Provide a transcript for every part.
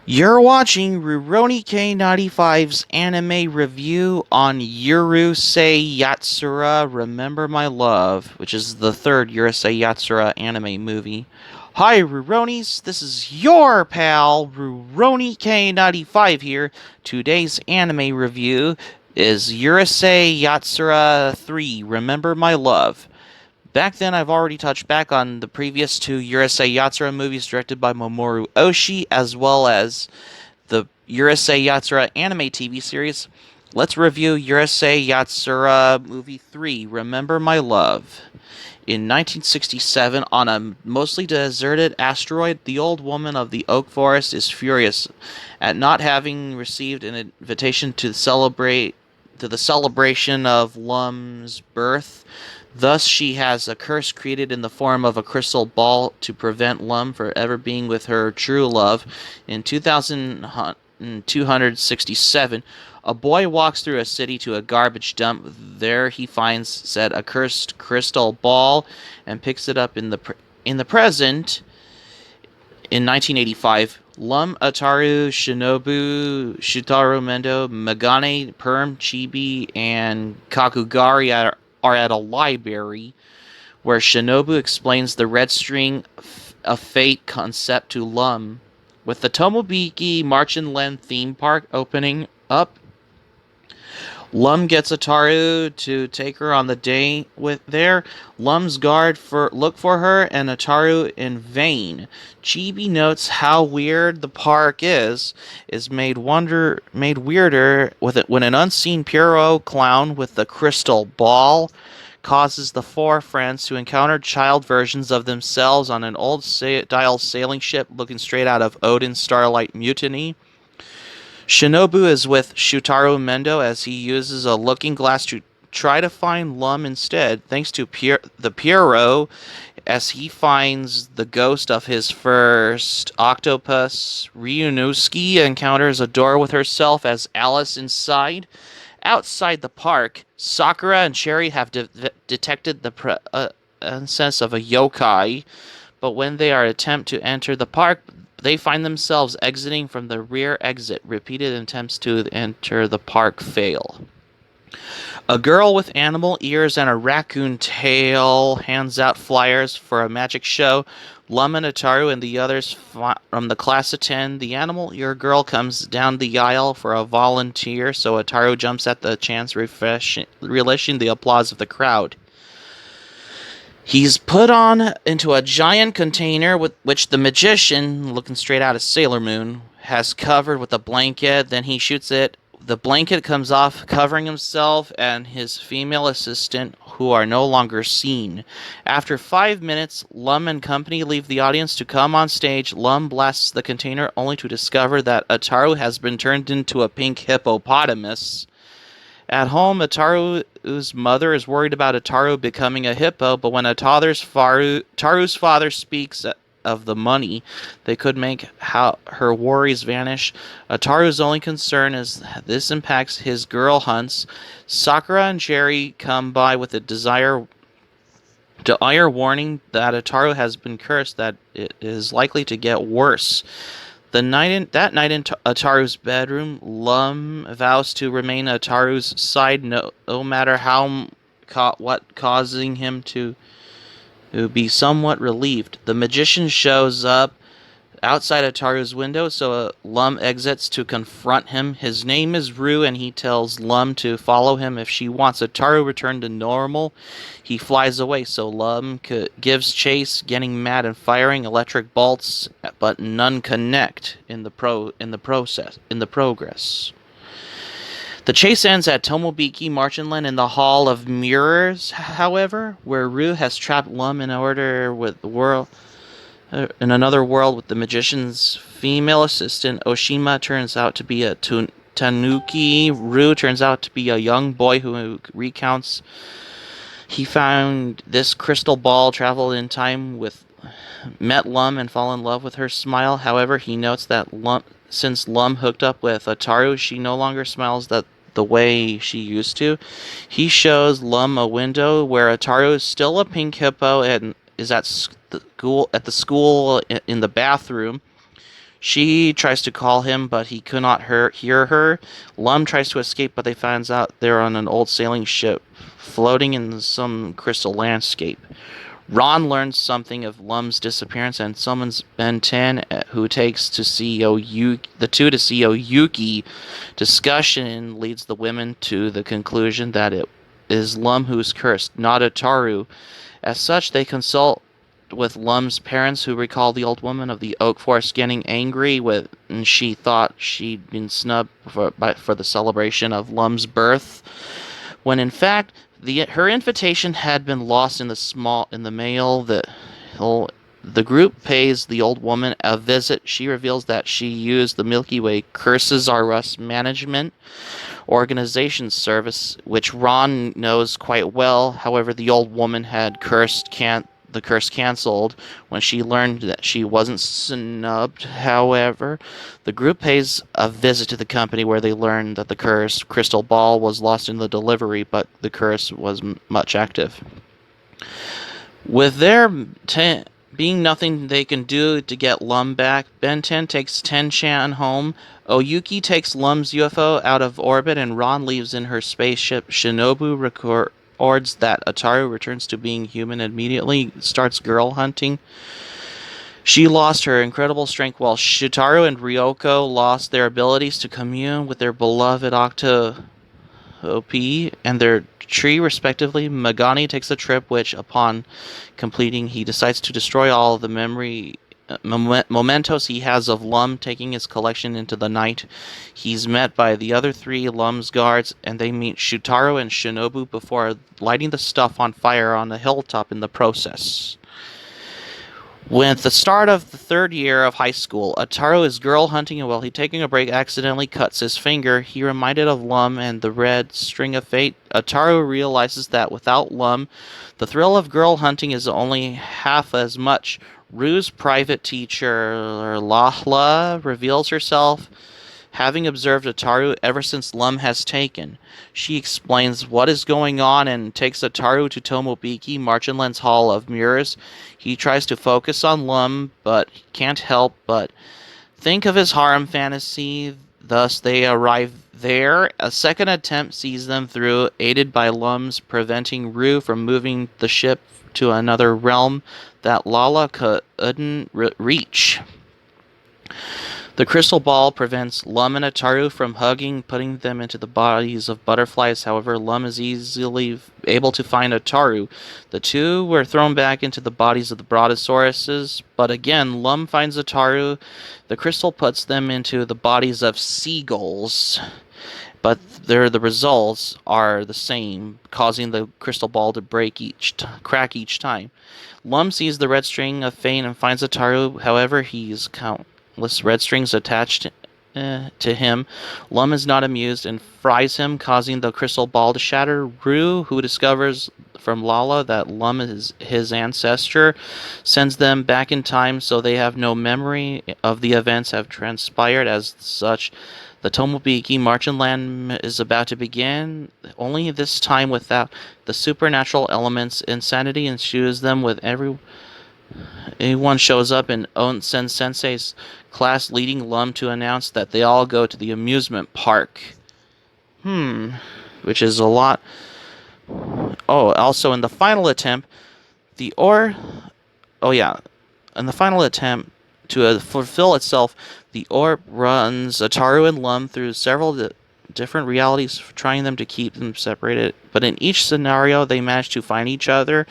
You're watching Rurouni K95's anime review on Urusei Yatsura Remember My Love, which is the third Urusei Yatsura anime movie. Hi Ruronis, this is your pal Rurouni K95 here. Today's anime review is Urusei Yatsura 3 Remember My Love. Back then, I've already touched back on the previous two Urusei Yatsura movies directed by Mamoru Oshii, as well as the Urusei Yatsura anime TV series. Let's review Urusei Yatsura Movie 3, Remember My Love. In 1967, on a mostly deserted asteroid, the old woman of the oak forest is furious at not having received an invitation to the celebration of Lum's birth. Thus, she has a curse created in the form of a crystal ball to prevent Lum from ever being with her true love. In 2267, a boy walks through a city to a garbage dump. There he finds said accursed crystal ball and picks it up in the present. In 1985, Lum, Ataru, Shinobu, Shutaro Mendo, Megane, Perm, Chibi, and Kakugari are at a library where Shinobu explains the red string of fate concept to Lum. With the Tomobiki March-and Len theme park opening up, Lum gets Ataru to take her on the day with there. Lum's guard look for her and Ataru in vain. Chibi notes how weird the park is made weirder with it when an unseen Pierrot clown with the crystal ball causes the four friends to encounter child versions of themselves on an old dial sailing ship looking straight out of Odin Starlight Mutiny. Shinobu is with Shutaro Mendo as he uses a looking glass to try to find Lum instead, thanks to the Pierrot, as he finds the ghost of his first octopus. Ryunosuke encounters a door with herself as Alice inside. Outside the park, Sakura and Cherry have detected the presence of a yokai, but when they attempt to enter the park, they find themselves exiting from the rear exit. Repeated attempts to enter the park fail. A girl with animal ears and a raccoon tail hands out flyers for a magic show. Lum and Ataru and the others from the class attend. The animal ear girl comes down the aisle for a volunteer, so Ataru jumps at the chance, relishing the applause of the crowd. He's put on into a giant container with which the magician, looking straight out of Sailor Moon, has covered with a blanket. Then he shoots it. The blanket comes off, covering himself and his female assistant, who are no longer seen. After 5 minutes, Lum and company leave the audience to come on stage. Lum blasts the container only to discover that Ataru has been turned into a pink hippopotamus. At home, Ataru's mother is worried about Ataru becoming a hippo, but when Ataru's father speaks of the money they could make, how her worries vanish. Ataru's only concern is this impacts his girl hunts. Sakura and Cherry come by with a dire warning that Ataru has been cursed, that it is likely to get worse. That night in Ataru's bedroom, Lum vows to remain Ataru's side no matter what, causing him to be somewhat relieved. The magician shows up outside Ataru's window, so Lum exits to confront him. His name is Rue, and he tells Lum to follow him if she wants Ataru returned to normal. He flies away, so Lum gives chase, getting mad and firing electric bolts, but none connect in the progress. The chase ends at Tomobiki Marchland in the Hall of Mirrors, however, where Rue has trapped Lum in another world with the magician's female assistant. Oshima turns out to be a tanuki. Rue turns out to be a young boy who recounts he found this crystal ball, traveled in time met Lum and fall in love with her smile. However, he notes that since Lum hooked up with Ataru, she no longer smiles the way she used to. He shows Lum a window where Ataru is still a pink hippo and is at the school in the bathroom. She tries to call him, but he could not hear her. Lum tries to escape, but they find out they're on an old sailing ship floating in some crystal landscape. Ron learns something of Lum's disappearance and summons Ben 10, who takes to the two to see Oyuki. Discussion leads the women to the conclusion that it is Lum who's cursed, not Ataru. As such, they consult with Lum's parents, who recall the old woman of the Oak Forest getting angry and she thought she'd been snubbed for the celebration of Lum's birth, when in fact her invitation had been lost in the mail. The group pays the old woman a visit. She reveals that she used the Milky Way Curses R Us management organization service, which Ron knows quite well. However, the old woman had the curse cancelled when she learned that she wasn't snubbed. However, the group pays a visit to the company, where they learn that the cursed crystal ball was lost in the delivery, but the curse was much active. With there being nothing they can do to get Lum back, Ben 10 takes Ten-chan home. Oyuki takes Lum's UFO out of orbit, and Ron leaves in her spaceship. Shinobu records that Ataru returns to being human and immediately starts girl hunting. She lost her incredible strength, while Shitaru and Ryoko lost their abilities to commune with their beloved Octo OP and their tree, respectively. Megani takes a trip, which, upon completing, he decides to destroy all of the mementos he has of Lum, taking his collection into the night. He's met by the other three Lum's guards, and they meet Shutaro and Shinobu before lighting the stuff on fire on the hilltop in the process. With the start of the third year of high school, Ataru is girl hunting, and while he's taking a break, accidentally cuts his finger. He reminded of Lum and the red string of fate. Ataru realizes that without Lum, the thrill of girl hunting is only half as much. Rue's private teacher, Lahla, reveals herself, having observed Ataru ever since Lum has taken. She explains what is going on and takes Ataru to Tomobiki, Marchandland's Hall of Mirrors. He tries to focus on Lum, but he can't help but think of his harem fantasy. Thus, they arrive there. A second attempt sees them through, aided by Lum's preventing Rue from moving the ship to another realm that Lala couldn't reach. The crystal ball prevents Lum and Ataru from hugging, putting them into the bodies of butterflies. However, Lum is easily able to find Ataru. The two were thrown back into the bodies of the Brontosauruses, but again, Lum finds Ataru. The crystal puts them into the bodies of seagulls, but the results are the same, causing the crystal ball to crack each time. Lum sees the red string of fate and finds Ataru. However, he's countless red strings attached to him. Lum is not amused and fries him, causing the crystal ball to shatter. Rue, who discovers from Lala that Lum is his ancestor, sends them back in time, so they have no memory of the events have transpired. As such, the Tomobiki Marchandland is about to begin, only this time without the supernatural elements. Insanity ensues them with everyone shows up in Onsen Sensei's class, leading Lum to announce that they all go to the amusement park. Which is a lot. Oh, also in the final attempt, in the final attempt to fulfill itself, the orb runs Ataru and Lum through several different realities, trying them to keep them separated. But in each scenario, they manage to find each other.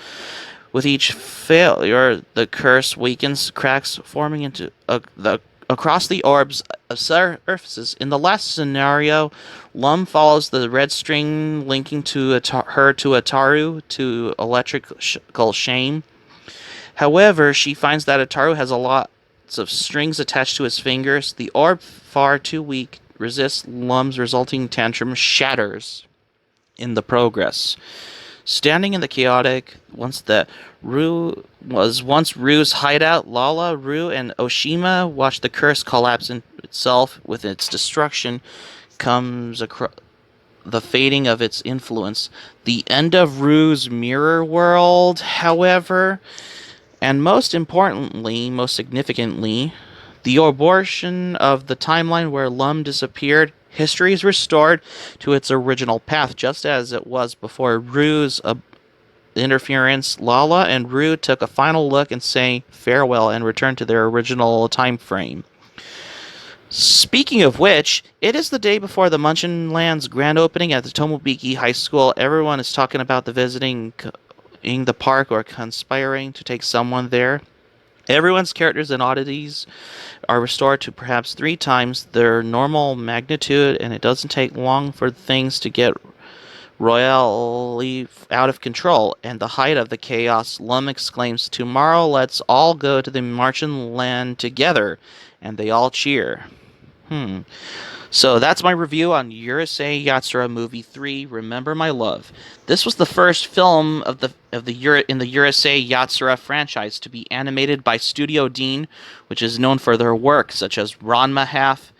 With each failure, the curse weakens, cracks forming into across the orb's surfaces. In the last scenario, Lum follows the red string linking her to Ataru to electrical shame. However, she finds that Ataru has a lot of strings attached to his fingers. The orb, far too weak, resists Lum's resulting tantrum, shatters in the progress. Standing in the chaotic, once Rue's hideout, Lala, Rue, and Oshima watch the curse collapse in itself. With its destruction comes the fading of its influence. The end of Rue's mirror world, however, and most significantly, The abortion of the timeline where Lum disappeared, history is restored to its original path, just as it was before Rue's interference. Lala and Rue took a final look and say farewell and returned to their original time frame. Speaking of which, it is the day before the Munchenland's grand opening at the Tomobiki High School. Everyone is talking about the visiting in the park or conspiring to take someone there. Everyone's characters and oddities are restored to perhaps 3 times their normal magnitude, and it doesn't take long for things to get royally out of control. And the height of the chaos, Lum exclaims, "Tomorrow let's all go to the Martian land together," and they all cheer. So that's my review on Urusei Yatsura Movie 3, Remember My Love. This was the first film in the Urusei Yatsura franchise to be animated by Studio Deen, which is known for their work such as Ranma Half.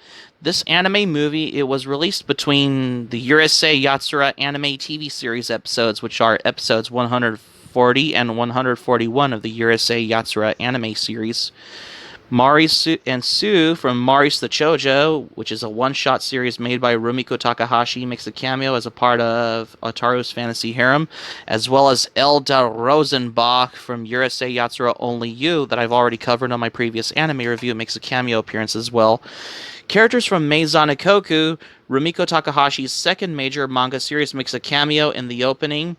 This anime movie, it was released between the Urusei Yatsura anime TV series episodes, which are episodes 140 and 141 of the Urusei Yatsura anime series. Mari and Sue from Mari's the Chojo, which is a one-shot series made by Rumiko Takahashi, makes a cameo as a part of Otaru's fantasy harem, as well as Elda Rosenbach from Urusei Yatsura Only You, that I've already covered on my previous anime review, makes a cameo appearance as well. Characters from Maison Ikoku, Rumiko Takahashi's second major manga series, makes a cameo in the opening,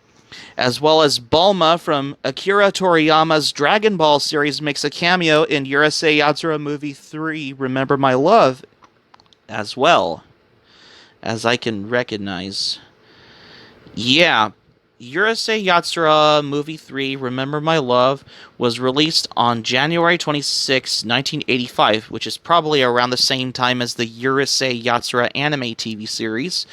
as well as Bulma from Akira Toriyama's Dragon Ball series makes a cameo in Urusei Yatsura Movie 3, Remember My Love, as well, as I can recognize. Yeah, Urusei Yatsura Movie 3, Remember My Love, was released on January 26, 1985, which is probably around the same time as the Urusei Yatsura anime TV series.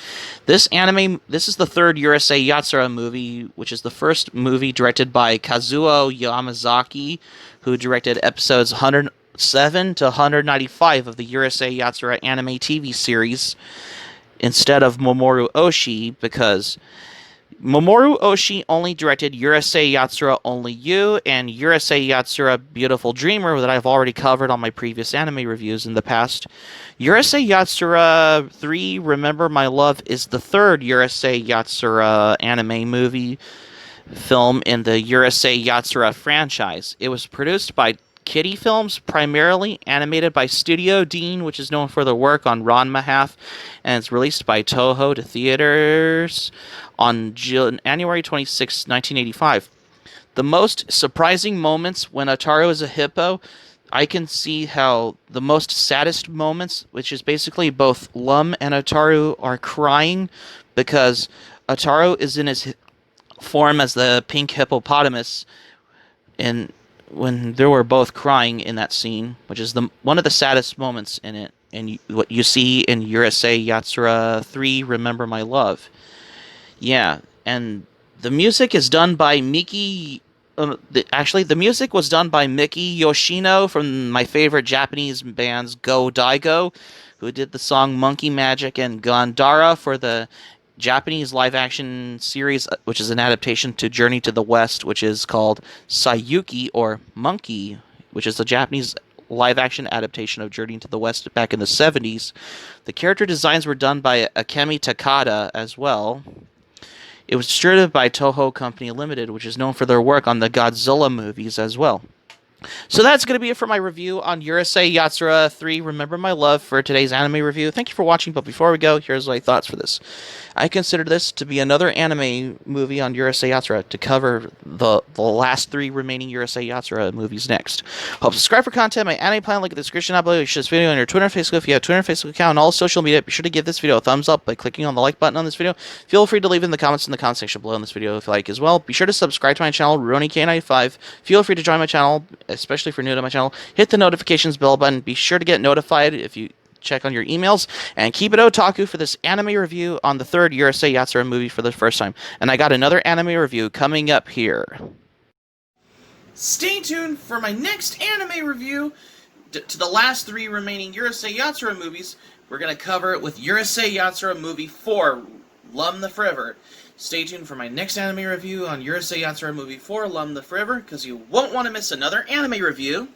This is the third Urusei Yatsura movie, which is the first movie directed by Kazuo Yamazaki, who directed episodes 107 to 195 of the Urusei Yatsura anime TV series, instead of Mamoru Oshii, because Mamoru Oshii only directed Urusei Yatsura Only You and Urusei Yatsura Beautiful Dreamer, that I've already covered on my previous anime reviews in the past. Urusei Yatsura 3, Remember My Love, is the third Urusei Yatsura anime movie film in the Urusei Yatsura franchise. It was produced by Kitty Films, primarily animated by Studio Deen, which is known for their work on Ranma Half, and it's released by Toho to theaters on January 26, 1985. The most surprising moments when Otaru is a hippo, I can see how the most saddest moments, which is basically both Lum and Otaru, are crying because Otaru is in his form as the pink hippopotamus, and when they were both crying in that scene, which is one of the saddest moments in it, and what you see in Urusei Yatsura 3, Remember My Love. Yeah, and the music is done by Miki. The music was done by Miki Yoshino from my favorite Japanese bands Go Daigo, who did the song Monkey Magic and Gandara for the Japanese live-action series, which is an adaptation to Journey to the West, which is called Sayuki, or Monkey, which is a Japanese live-action adaptation of Journey to the West back in the 70s. The character designs were done by Akemi Takada as well. It was distributed by Toho Co Ltd, which is known for their work on the Godzilla movies as well. So that's going to be it for my review on Urusei Yatsura 3, Remember My Love, for today's anime review. Thank you for watching, but before we go, here's my thoughts for this. I consider this to be another anime movie on Urusei Yatsura to cover the last 3 remaining Urusei Yatsura movies next. Hope subscribe for content. My anime plan, link in the description. I'll share this video on your Twitter and Facebook. If you have a Twitter and Facebook account and all social media, be sure to give this video a thumbs up by clicking on the like button on this video. Feel free to leave in the comments in the comment section below on this video if you like as well. Be sure to subscribe to my channel, RoniK95. Feel free to join my channel, especially if you're new to my channel. Hit the notifications bell button. Be sure to get notified if you check on your emails, and keep it otaku for this anime review on the third Urusei Yatsura movie for the first time. And I got another anime review coming up here. Stay tuned for my next anime review to the last 3 remaining Urusei Yatsura movies. We're going to cover it with Urusei Yatsura Movie 4, Lum the Forever. Stay tuned for my next anime review on Urusei Yatsura Movie 4, Lum the Forever, because you won't want to miss another anime review.